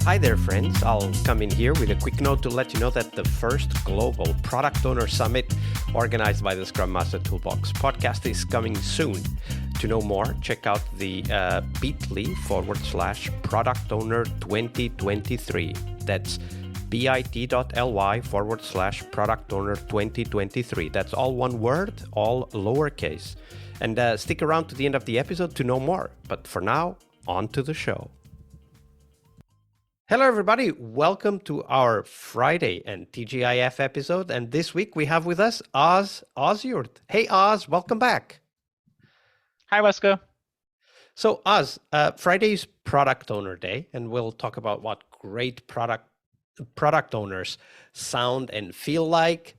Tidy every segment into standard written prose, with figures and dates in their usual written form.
Hi there, friends. I'll come in here with a quick note to let you know that the first global Product Owner Summit organized by the Scrum Master Toolbox podcast is coming soon. To know more, check out the bit.ly/Product Owner 2023. That's bit.ly/Product Owner 2023. That's all one word, all lowercase. And stick around to the end of the episode to know more. But for now, on to the show. Hello, everybody. Welcome to our Friday and TGIF episode. And this week we have with us Oz Ozyurt. Hey, Oz, welcome back. Hi, Vasco. So, Oz, Friday is Product Owner Day, and we'll talk about what great product owners sound and feel like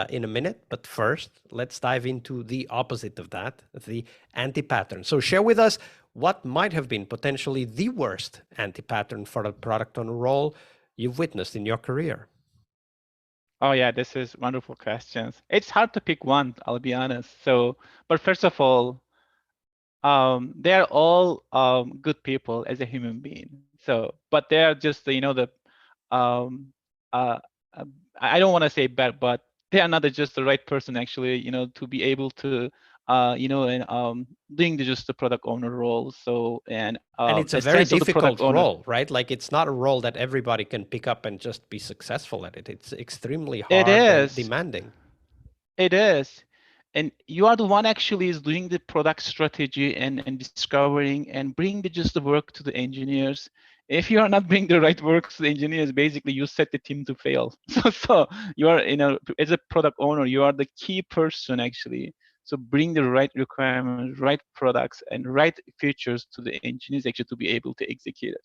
in a minute. But first, let's dive into the opposite of that, the anti-pattern. So share with us what might have been potentially the worst anti-pattern for a product owner role you've witnessed in your career. Oh yeah, this is wonderful questions. It's hard to pick one, I'll be honest. But first of all, they're all good people as a human being. But they're just, I don't want to say bad, but they are not just the right person actually, to be able to, doing just the product owner role. And it's a very difficult role, right? Like it's not a role that everybody can pick up and just be successful at it. It's extremely hard and demanding. It is. And you are the one actually is doing the product strategy and discovering and bring just the work to the engineers. If you are not bringing the right work to the engineers, basically you set the team to fail. So you are, as a product owner, you are the key person actually. So bring the right requirements, right products, and right features to the engineers actually to be able to execute it.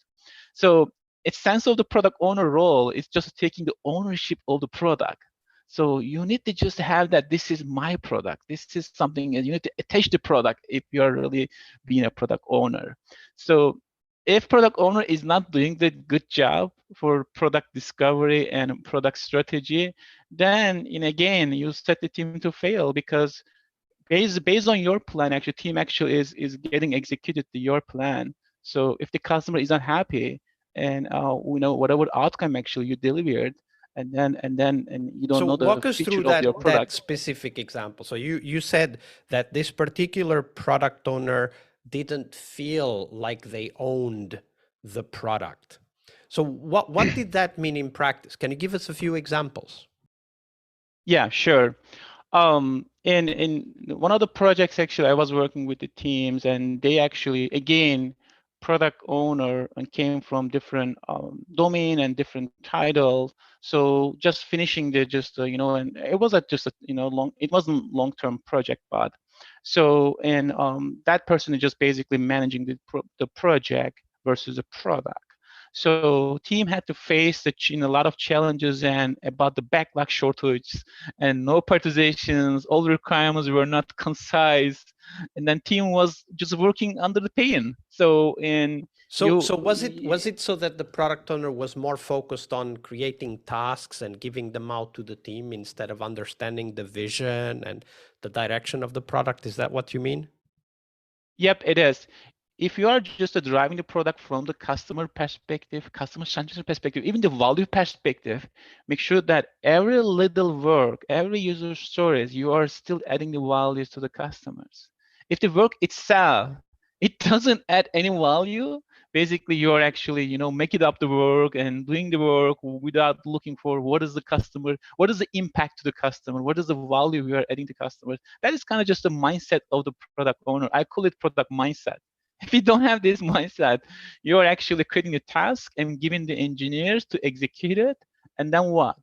So its sense of the product owner role is just taking the ownership of the product. So you need to just have that this is my product. This is something, and you need to attach the product if you are really being a product owner. So if product owner is not doing the good job for product discovery and product strategy, then again, you set the team to fail because based on your plan, actually, team actually is getting executed to your plan. So if the customer is unhappy and whatever outcome actually you delivered, and you don't know the walk us through of your product. That specific example. So you said that this particular product owner didn't feel like they owned the product. So what did that mean in practice? Can you give us a few examples? Yeah, sure. In one of the projects, actually, I was working with the teams, and they actually, again, product owner and came from different domain and different titles. So just finishing and it was it wasn't long-term project, but that person is just basically managing the project versus the product. So team had to face a lot of challenges and about the backlog shortage and no prioritizations, all the requirements were not concise, and then team was just working under the pain. So was it so that the product owner was more focused on creating tasks and giving them out to the team instead of understanding the vision and the direction of the product? Is that what you mean? Yep, it is. If you are just driving the product from the customer perspective, customer centric perspective, even the value perspective, make sure that every little work, every user stories, you are still adding the values to the customers. If the work itself, it doesn't add any value, basically you are actually, making up the work and doing the work without looking for what is the customer, what is the impact to the customer, what is the value we are adding to customers. That is kind of just the mindset of the product owner. I call it product mindset. If you don't have this mindset, you are actually creating a task and giving the engineers to execute it, and then what?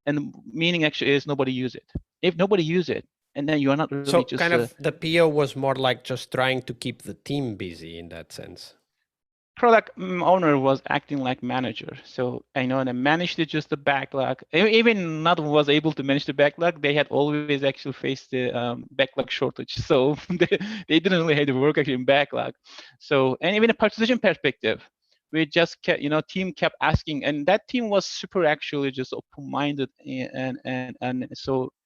And meaning actually is nobody use it. If nobody use it, and then you are not really so just kind of the PO was more like just trying to keep the team busy in that sense. Product owner was acting like manager. So I know and managed just the backlog. Even not was able to manage the backlog, they had always actually faced the backlog shortage. So they didn't really have to work actually in backlog. So, and even a participation perspective, we just kept, team kept asking, and that team was super actually just open-minded and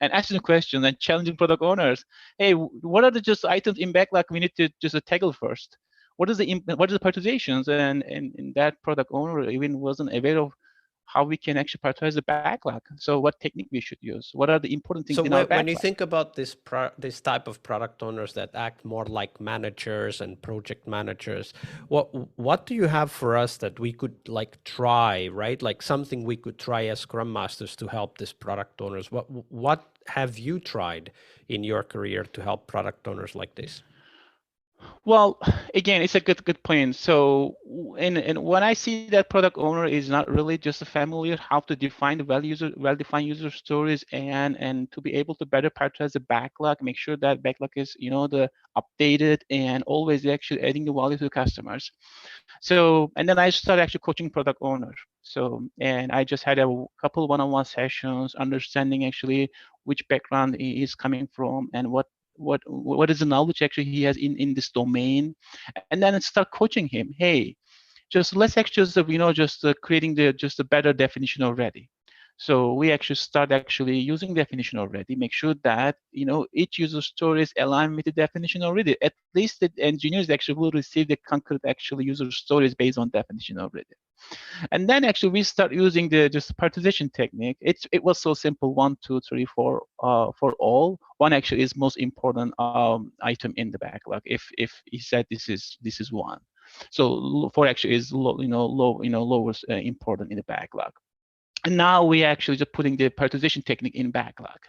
asking questions and challenging product owners. Hey, what are the just items in backlog we need to just tackle first? what is the prioritizations, and that product owner even wasn't aware of how we can actually prioritize the backlog. So what technique we should use? What are the important things So in our when you backlog? think about this type of product owners that act more like managers and project managers, what do you have for us that we could like try, right? Like something we could try as Scrum Masters to help these product owners. What have you tried in your career to help product owners like this? Well, again, it's a good point. So, and when I see that product owner is not really just familiar how to define the well-defined user stories, and to be able to better prioritize the backlog, make sure that backlog is the updated and always actually adding the value to the customers. So, and then I started actually coaching product owner. So, and I just had a couple one-on-one sessions, understanding actually which background he is coming from and what is the knowledge actually he has in this domain, and then start coaching him. Hey, just let's actually just just creating just a better definition already. So we actually start actually using definition already, make sure that each user story is aligned with the definition already. At least the engineers actually will receive the concrete actually user stories based on definition already. And then actually we start using the just prioritization technique. It was so simple: 1, 2, 3, 4 for all. One actually is most important item in the backlog. If he said this is one, so 4 actually is lowest important in the backlog. And now we actually just putting the prioritization technique in backlog.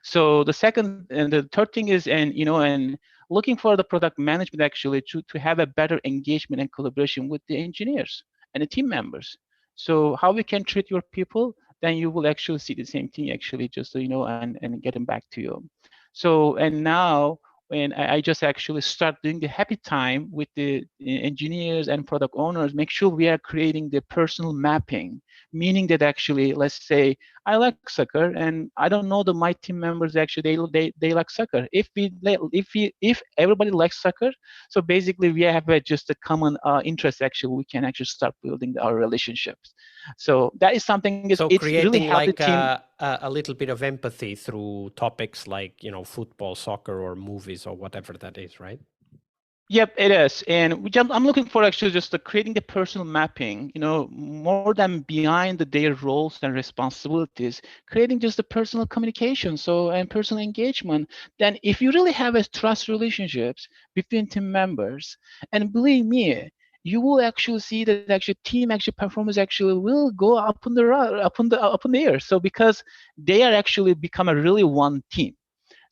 So the second and the third thing is, and looking for the product management actually to have a better engagement and collaboration with the engineers and the team members. So how we can treat your people, then you will actually see the same thing actually, just and get them back to you. So, and now when I just actually start doing the happy time with the engineers and product owners, make sure we are creating the personal mapping, meaning that actually, let's say I like soccer and I don't know my team members actually they like soccer. If everybody likes soccer, so basically we have just a common interest. Actually, we can actually start building our relationships. So that is something is So it's really creating help the like team. a little bit of empathy through topics like, football, soccer, or movies or whatever that is, right? Yep, it is. And I'm looking for actually just creating the personal mapping, more than behind their roles and responsibilities, creating just the personal communication, and personal engagement. Then if you really have a trust relationships between team members, and believe me, you will actually see that actually team actually performance actually will go up in the air. So because they are actually become a really one team.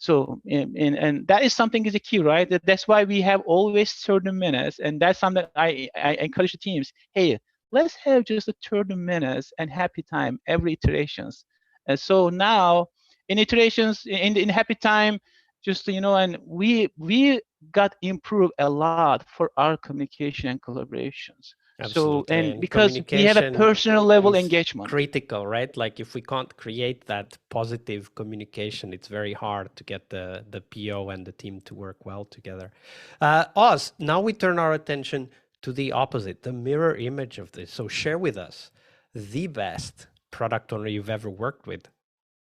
So, and that is something is a key, right? That's why we have always 30 minutes, and that's something I encourage the teams. Hey, let's have just a 30 minutes and happy time every iterations. And so now, in iterations, in happy time, just and we got improved a lot for our communication and collaborations. So, Absolutely. and And because we have a communication personal level is engagement. critical, right? Like if we can't create that positive communication, it's very hard to get the PO and the team to work well together. Oz, now we turn our attention to the opposite, the mirror image of this. So share with us the best product owner you've ever worked with.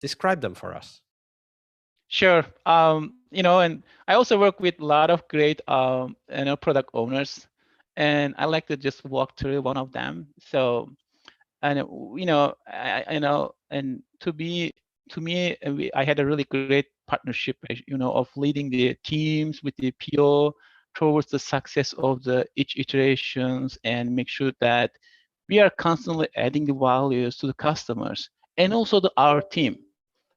Describe them for us. Sure. And I also work with a lot of great, product owners, and I like to just walk through one of them. So, and and to me, I had a really great partnership, of leading the teams with the PO towards the success of the each iterations, and make sure that we are constantly adding the values to the customers and also our team.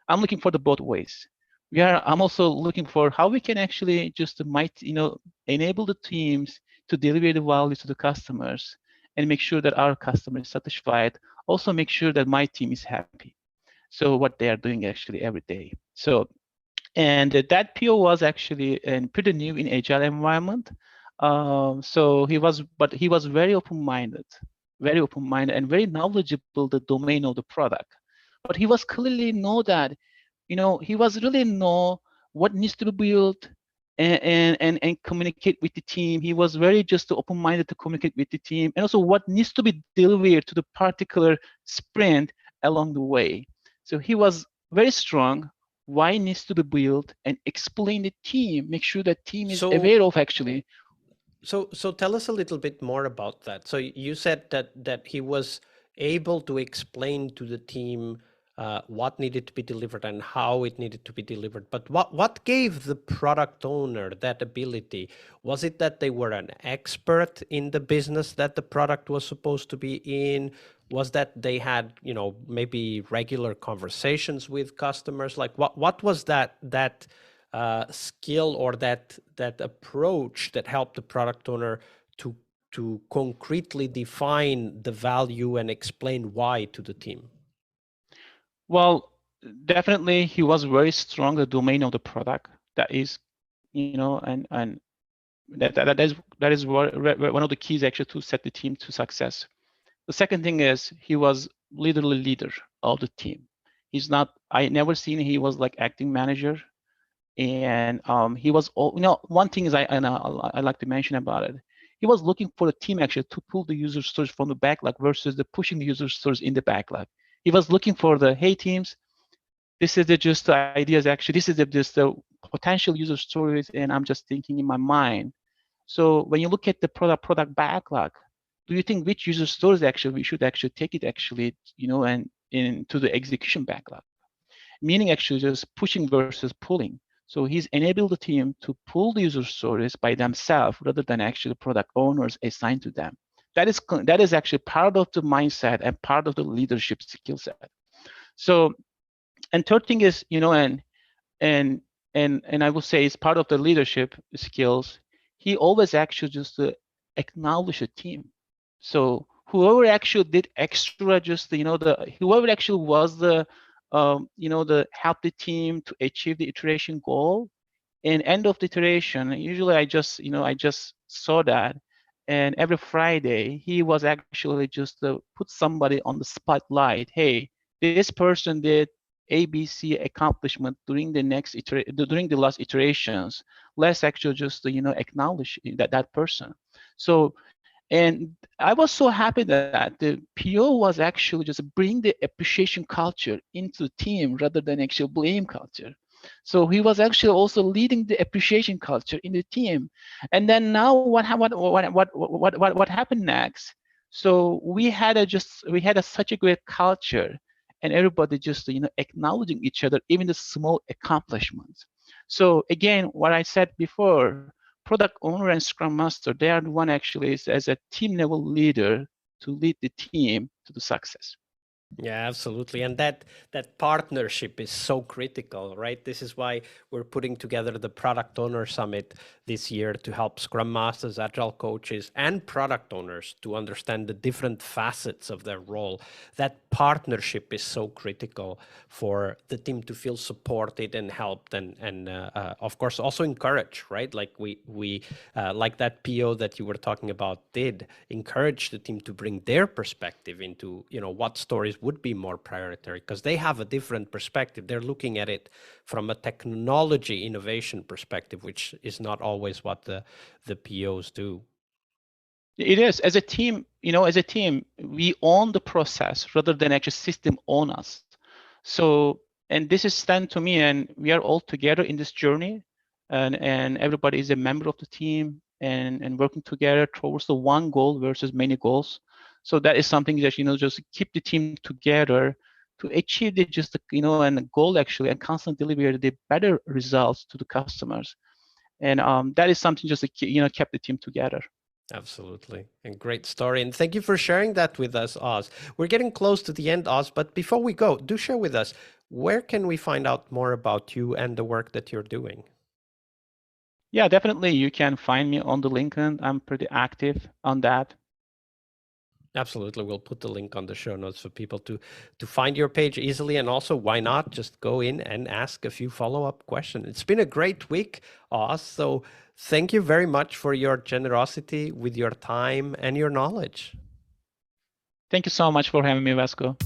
I'm looking for the both ways. I'm also looking for how we can actually just enable the teams to deliver the value to the customers and make sure that our customer is satisfied. Also make sure that my team is happy. So what they are doing actually every day. So, and that PO was actually pretty new in agile environment. So he was very open-minded and very knowledgeable the domain of the product. But he was clearly know that, he was really know what needs to be built, and communicate with the team. He was very just open-minded to communicate with the team, and also what needs to be delivered to the particular sprint along the way. So he was very strong. Why needs to be built and explain the team, make sure that team is So aware of actually. So tell us a little bit more about that. So you said that he was able to explain to the team what needed to be delivered and how it needed to be delivered. But what gave the product owner that ability? Was it that they were an expert in the business that the product was supposed to be in? Was that they had, maybe regular conversations with customers? Like what was that skill or that approach that helped the product owner to concretely define the value and explain why to the team? Well, definitely he was very strong in the domain of the product. That is, and that is one of the keys actually to set the team to success. The second thing is he was literally leader of the team. I never seen he was like acting manager, and he was one thing is I like to mention about it. He was looking for the team actually to pull the user stories from the backlog versus the pushing the user stories in the backlog. He was looking for the, hey teams, this is just the ideas actually, this is just the potential user stories, and I'm just thinking in my mind. So when you look at the product backlog, do you think which user stories actually we should actually take it actually, and into the execution backlog? Meaning actually just pushing versus pulling. So he's enabled the team to pull the user stories by themselves rather than actually product owners assigned to them. That is actually part of the mindset and part of the leadership skill set. So, and third thing is, and I will say it's part of the leadership skills. He always actually just acknowledge a team. So whoever actually did extra, just whoever actually was the help the team to achieve the iteration goal. And end of the iteration, usually I just saw that, and every Friday he was actually just put somebody on the spotlight. Hey, this person did ABC accomplishment during during the last iterations. Let's actually just acknowledge that person. So, and I was so happy that the PO was actually just bring the appreciation culture into the team rather than actual blame culture. So he was actually also leading the appreciation culture in the team. And then now what happened next? So we had such a great culture, and everybody just acknowledging each other, even the small accomplishments. So again, what I said before, product owner and Scrum Master, they are the one actually is as a team level leader to lead the team to the success. Yeah, absolutely. And that partnership is so critical, right? This is why we're putting together the Product Owner Summit this year to help Scrum Masters, Agile coaches, and product owners to understand the different facets of their role. That partnership is so critical for the team to feel supported and helped, and of course also encouraged, right? Like we like that PO that you were talking about did encourage the team to bring their perspective into what stories would be more priority, because they have a different perspective. They're looking at it from a technology innovation perspective, which is not always what the POs do. It is. As a team, we own the process rather than actually system own us. So, and this is stand to me, and we are all together in this journey, and everybody is a member of the team and working together towards the one goal versus many goals. So that is something that just keep the team together to achieve and the goal actually, and constantly deliver the better results to the customers. And that is something just kept the team together. Absolutely. And great story. And thank you for sharing that with us, Oz. We're getting close to the end, Oz, but before we go, do share with us, where can we find out more about you and the work that you're doing? Yeah, definitely. You can find me on the LinkedIn. I'm pretty active on that. Absolutely. We'll put the link on the show notes for people to find your page easily. And also, why not just go in and ask a few follow-up questions. It's been a great week, Oz. So thank you very much for your generosity with your time and your knowledge. Thank you so much for having me, Vasco.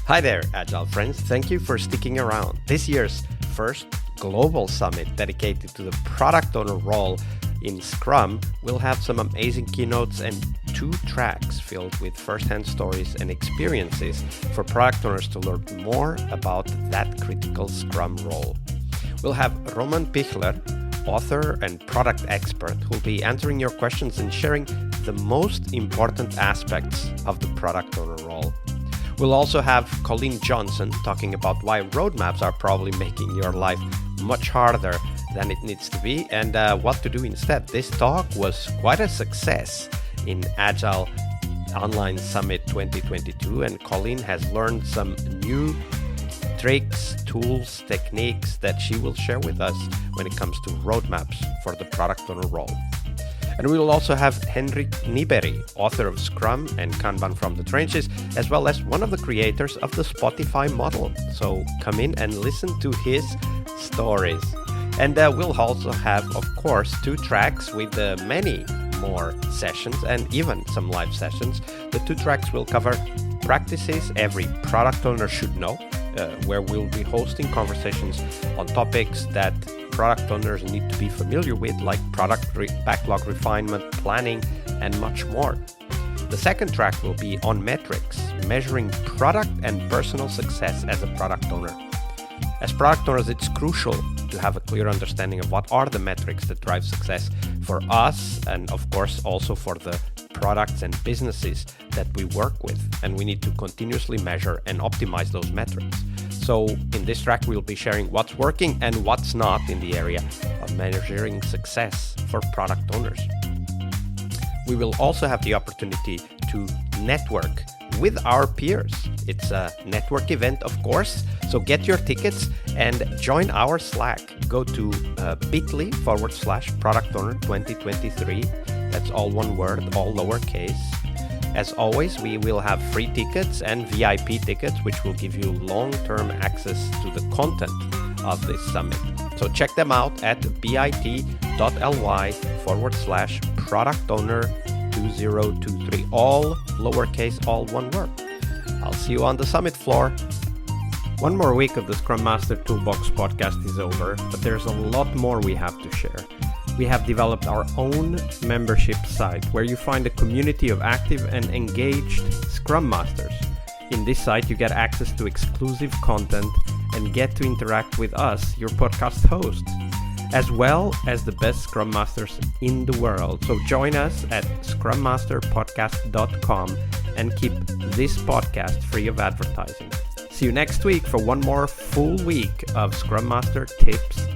Hi there, Agile friends. Thank you for sticking around. This year's first global summit dedicated to the product owner role in Scrum will have some amazing keynotes and 2 tracks filled with first-hand stories and experiences for product owners to learn more about that critical Scrum role. We'll have Roman Pichler, author and product expert who'll be answering your questions and sharing the most important aspects of the product owner role. We'll also have Colleen Johnson talking about why roadmaps are probably making your life much harder than it needs to be and what to do instead. This talk was quite a success in Agile Online Summit 2022, and Colleen has learned some new tricks, tools, techniques that she will share with us when it comes to roadmaps for the product owner role. And we will also have Henrik Nyberg, author of Scrum and Kanban from the Trenches, as well as one of the creators of the Spotify model. So come in and listen to his stories. And we'll also have, of course, 2 tracks with many more sessions and even some live sessions. The 2 tracks will cover practices every product owner should know, where we'll be hosting conversations on topics that product owners need to be familiar with, like backlog refinement, planning, and much more. The second track will be on metrics, measuring product and personal success as a product owner. As product owners, it's crucial to have a clear understanding of what are the metrics that drive success for us, and of course also for the products and businesses that we work with. And we need to continuously measure and optimize those metrics. So in this track, we'll be sharing what's working and what's not in the area of measuring success for product owners. We will also have the opportunity to network with our peers. It's a network event, of course, so get your tickets and join our Slack. Go to bit.ly/product owner 2023. That's all one word, all lowercase. As always, we will have free tickets and VIP tickets, which will give you long-term access to the content of this summit. So check them out at bit.ly/product owner 2023. All lowercase, all one word. I'll see you on the summit floor. One more week of the Scrum Master Toolbox podcast is over, but there's a lot more we have to share. We have developed our own membership site where you find a community of active and engaged Scrum Masters. In this site, you get access to exclusive content and get to interact with us, your podcast hosts, as well as the best Scrum Masters in the world. So join us at scrummasterpodcast.com and keep this podcast free of advertising. See you next week for one more full week of Scrum Master tips